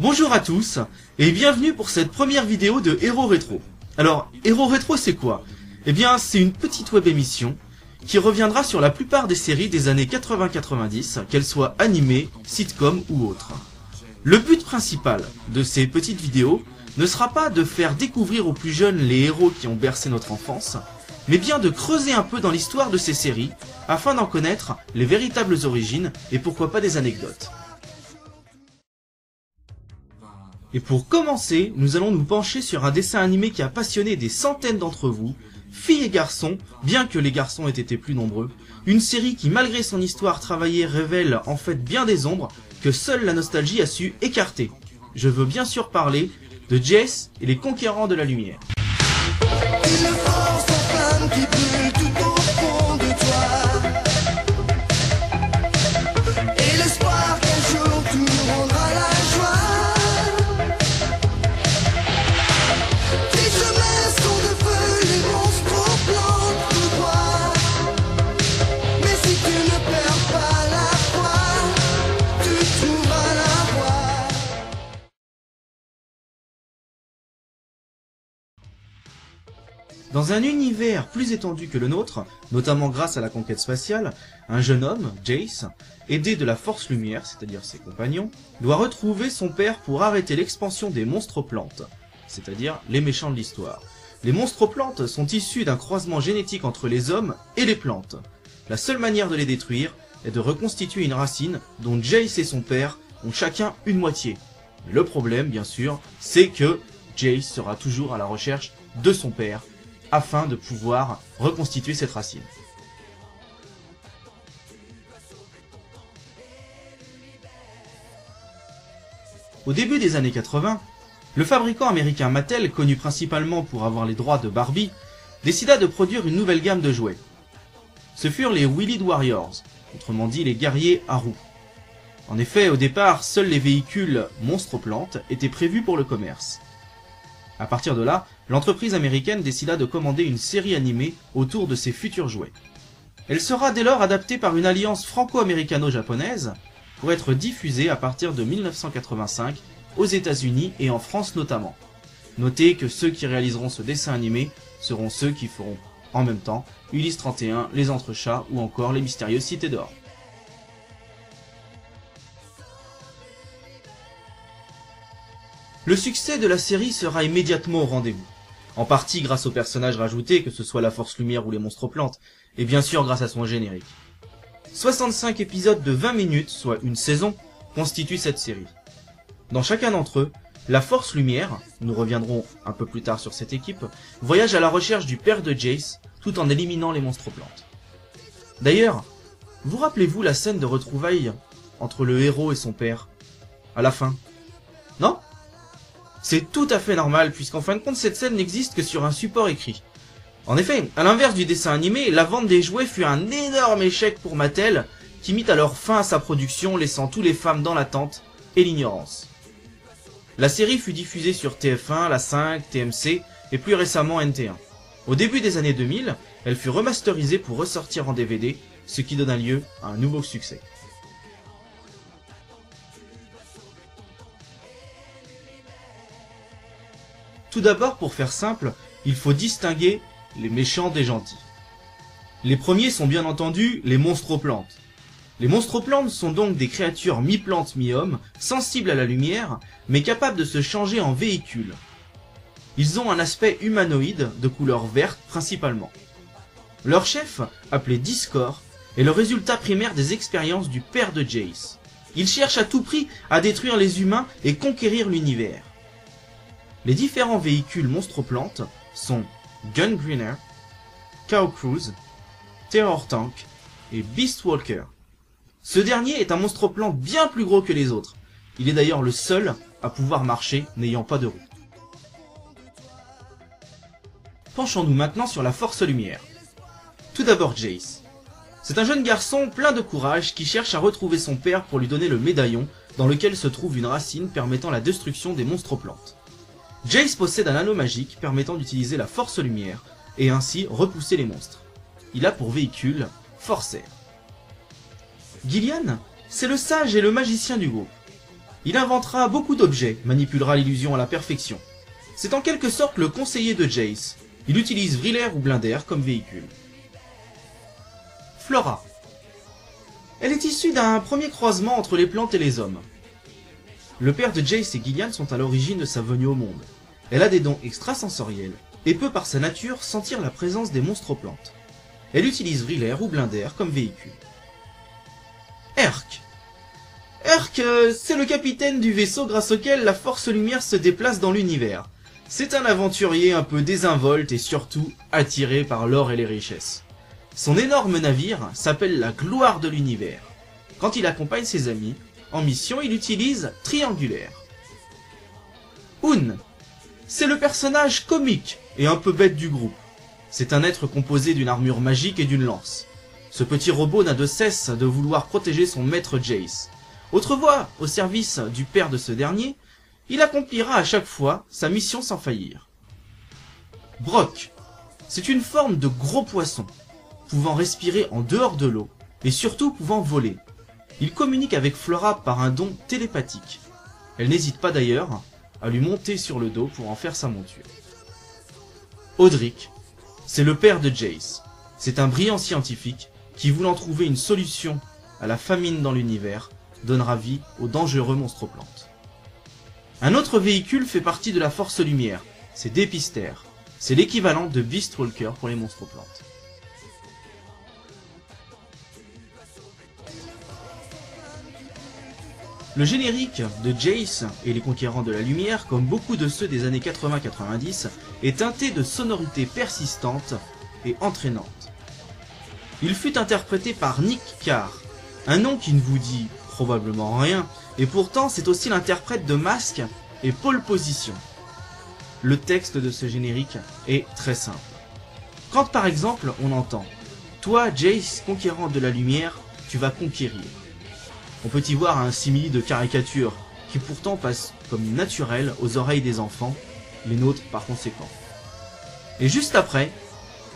Bonjour à tous et bienvenue pour cette première vidéo de Hero Retro. Alors, Hero Retro c'est quoi? Eh bien, c'est une petite web émission qui reviendra sur la plupart des séries des années 80-90, qu'elles soient animées, sitcoms ou autres. Le but principal de ces petites vidéos ne sera pas de faire découvrir aux plus jeunes les héros qui ont bercé notre enfance, mais bien de creuser un peu dans l'histoire de ces séries afin d'en connaître les véritables origines et pourquoi pas des anecdotes. Et pour commencer, nous allons nous pencher sur un dessin animé qui a passionné des centaines d'entre vous, filles et garçons, bien que les garçons aient été plus nombreux, une série qui malgré son histoire travaillée révèle en fait bien des ombres que seule la nostalgie a su écarter. Je veux bien sûr parler de Jace et les Conquérants de la Lumière. Une force en flamme qui brûle tout au fond de toi. Et l'espoir qu'un jour tout nous rendra la joie. Tes chemins sont de feu, les monstres plantent tout droit. Mais si tu ne perds pas la foi, tu trouveras la voie. Dans un univers plus étendu que le nôtre, notamment grâce à la conquête spatiale, un jeune homme, Jace, aidé de la Force Lumière, c'est-à-dire ses compagnons, doit retrouver son père pour arrêter l'expansion des monstres-plantes, c'est-à-dire les méchants de l'histoire. Les monstres-plantes sont issus d'un croisement génétique entre les hommes et les plantes. La seule manière de les détruire est de reconstituer une racine dont Jace et son père ont chacun une moitié. Mais le problème, bien sûr, c'est que Jace sera toujours à la recherche de son père, afin de pouvoir reconstituer cette racine. Au début des années 80, le fabricant américain Mattel, connu principalement pour avoir les droits de Barbie, décida de produire une nouvelle gamme de jouets. Ce furent les Wheeled Warriors, autrement dit les guerriers à roues. En effet, au départ, seuls les véhicules monstres-plantes étaient prévus pour le commerce. À partir de là, l'entreprise américaine décida de commander une série animée autour de ses futurs jouets. Elle sera dès lors adaptée par une alliance franco-américano-japonaise pour être diffusée à partir de 1985 aux États-Unis et en France notamment. Notez que ceux qui réaliseront ce dessin animé seront ceux qui feront en même temps Ulysse 31, Les Entrechats ou encore Les Mystérieuses Cités d'Or. Le succès de la série sera immédiatement au rendez-vous. En partie grâce aux personnages rajoutés, que ce soit la Force Lumière ou les Monstres-Plantes, et bien sûr grâce à son générique. 65 épisodes de 20 minutes, soit une saison, constituent cette série. Dans chacun d'entre eux, la Force Lumière, nous reviendrons un peu plus tard sur cette équipe, voyage à la recherche du père de Jace, tout en éliminant les Monstres-Plantes. D'ailleurs, vous rappelez-vous la scène de retrouvailles entre le héros et son père, à la fin? Non ? C'est tout à fait normal, puisqu'en fin de compte, cette scène n'existe que sur un support écrit. En effet, à l'inverse du dessin animé, la vente des jouets fut un énorme échec pour Mattel, qui mit alors fin à sa production, laissant tous les fans dans l'attente et l'ignorance. La série fut diffusée sur TF1, La 5, TMC et plus récemment NT1. Au début des années 2000, elle fut remasterisée pour ressortir en DVD, ce qui donna lieu à un nouveau succès. Tout d'abord, pour faire simple, il faut distinguer les méchants des gentils. Les premiers sont bien entendu les monstres-plantes. Les monstres-plantes sont donc des créatures mi-plantes mi-hommes, sensibles à la lumière, mais capables de se changer en véhicules. Ils ont un aspect humanoïde, de couleur verte principalement. Leur chef, appelé Discord, est le résultat primaire des expériences du père de Jace. Il cherche à tout prix à détruire les humains et conquérir l'univers. Les différents véhicules monstres-plantes sont Gungrunner, Cow Cruise, Terror Tank et Beast Walker. Ce dernier est un monstre-plante bien plus gros que les autres. Il est d'ailleurs le seul à pouvoir marcher n'ayant pas de roue. Penchons-nous maintenant sur la Force Lumière. Tout d'abord Jace. C'est un jeune garçon plein de courage qui cherche à retrouver son père pour lui donner le médaillon dans lequel se trouve une racine permettant la destruction des monstres-plantes. Jace possède un anneau magique permettant d'utiliser la Force Lumière et ainsi repousser les monstres. Il a pour véhicule Force Air. Gillian, c'est le sage et le magicien du groupe. Il inventera beaucoup d'objets, manipulera l'illusion à la perfection. C'est en quelque sorte le conseiller de Jace. Il utilise Vriller ou Blinder comme véhicule. Flora. Elle est issue d'un premier croisement entre les plantes et les hommes. Le père de Jace et Gillian sont à l'origine de sa venue au monde. Elle a des dons extrasensoriels et peut par sa nature sentir la présence des monstres plantes. Elle utilise Vriller ou Blinder comme véhicule. Erk. Erk, c'est le capitaine du vaisseau grâce auquel la Force Lumière se déplace dans l'univers. C'est un aventurier un peu désinvolte et surtout attiré par l'or et les richesses. Son énorme navire s'appelle la Gloire de l'Univers. Quand il accompagne ses amis, en mission il utilise Triangulaire. Un. C'est le personnage comique et un peu bête du groupe. C'est un être composé d'une armure magique et d'une lance. Ce petit robot n'a de cesse de vouloir protéger son maître Jace. Autrefois, au service du père de ce dernier, il accomplira à chaque fois sa mission sans faillir. Brock. C'est une forme de gros poisson, pouvant respirer en dehors de l'eau, et surtout pouvant voler. Il communique avec Flora par un don télépathique. Elle n'hésite pas d'ailleurs à lui monter sur le dos pour en faire sa monture. Audric. C'est le père de Jace. C'est un brillant scientifique qui, voulant trouver une solution à la famine dans l'univers, donnera vie aux dangereux monstres plantes. Un autre véhicule fait partie de la Force Lumière, c'est Dépister. C'est l'équivalent de Beastwalker pour les monstres plantes. Le générique de Jace et les Conquérants de la Lumière, comme beaucoup de ceux des années 80-90, est teinté de sonorités persistantes et entraînantes. Il fut interprété par Nick Carr, un nom qui ne vous dit probablement rien, et pourtant c'est aussi l'interprète de Mask et Pole Position. Le texte de ce générique est très simple. Quand par exemple on entend « Toi, Jace, conquérant de la lumière, tu vas conquérir », on peut y voir un simili de caricature qui pourtant passe comme naturel aux oreilles des enfants, les nôtres par conséquent. Et juste après,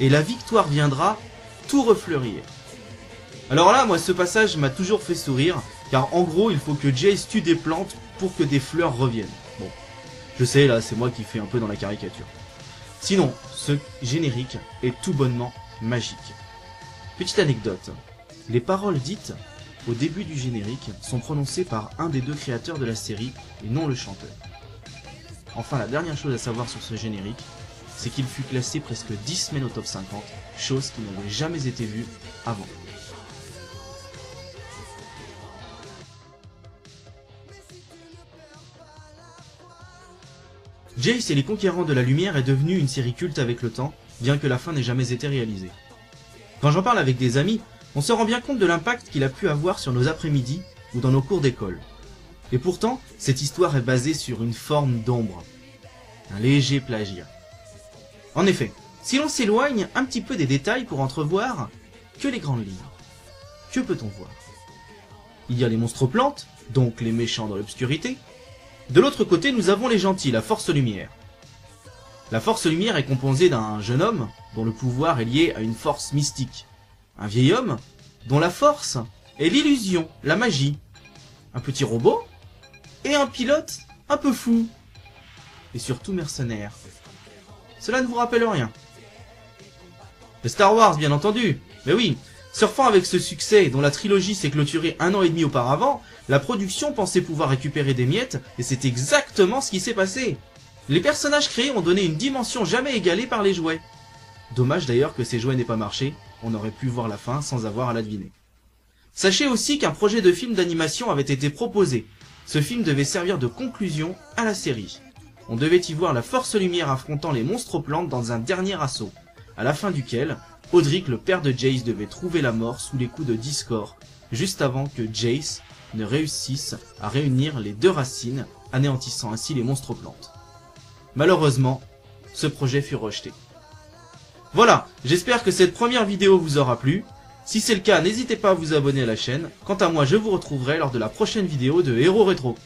et la victoire viendra, tout refleurir. Alors là, moi ce passage m'a toujours fait sourire, car en gros il faut que Jace tue des plantes pour que des fleurs reviennent. Bon, je sais là, c'est moi qui fais un peu dans la caricature. Sinon, ce générique est tout bonnement magique. Petite anecdote, les paroles dites au début du générique sont prononcées par un des deux créateurs de la série et non le chanteur. Enfin, la dernière chose à savoir sur ce générique, c'est qu'il fut classé presque 10 semaines au top 50, chose qui n'avait jamais été vue avant. Jace et les Conquérants de la Lumière est devenu une série culte avec le temps, bien que la fin n'ait jamais été réalisée. Quand j'en parle avec des amis, on se rend bien compte de l'impact qu'il a pu avoir sur nos après-midi ou dans nos cours d'école. Et pourtant, cette histoire est basée sur une forme d'ombre, un léger plagiat. En effet, si l'on s'éloigne un petit peu des détails pour entrevoir que les grandes lignes, que peut-on voir? Il y a les monstres plantes, donc les méchants dans l'obscurité. De l'autre côté, nous avons les gentils, la Force Lumière. La Force Lumière est composée d'un jeune homme dont le pouvoir est lié à une force mystique. Un vieil homme dont la force est l'illusion, la magie. Un petit robot et un pilote un peu fou. Et surtout mercenaire. Cela ne vous rappelle rien? Le Star Wars, bien entendu. Mais oui, surfant avec ce succès dont la trilogie s'est clôturée 1 an et demi auparavant, la production pensait pouvoir récupérer des miettes, et c'est exactement ce qui s'est passé. Les personnages créés ont donné une dimension jamais égalée par les jouets. Dommage d'ailleurs que ces jouets n'aient pas marché, on aurait pu voir la fin sans avoir à la deviner. Sachez aussi qu'un projet de film d'animation avait été proposé. Ce film devait servir de conclusion à la série. On devait y voir la Force Lumière affrontant les monstres plantes dans un dernier assaut, à la fin duquel Audric, le père de Jace, devait trouver la mort sous les coups de Discord, juste avant que Jace ne réussisse à réunir les deux racines, anéantissant ainsi les monstres plantes. Malheureusement, ce projet fut rejeté. Voilà, j'espère que cette première vidéo vous aura plu. Si c'est le cas, n'hésitez pas à vous abonner à la chaîne. Quant à moi, je vous retrouverai lors de la prochaine vidéo de Héros Rétro.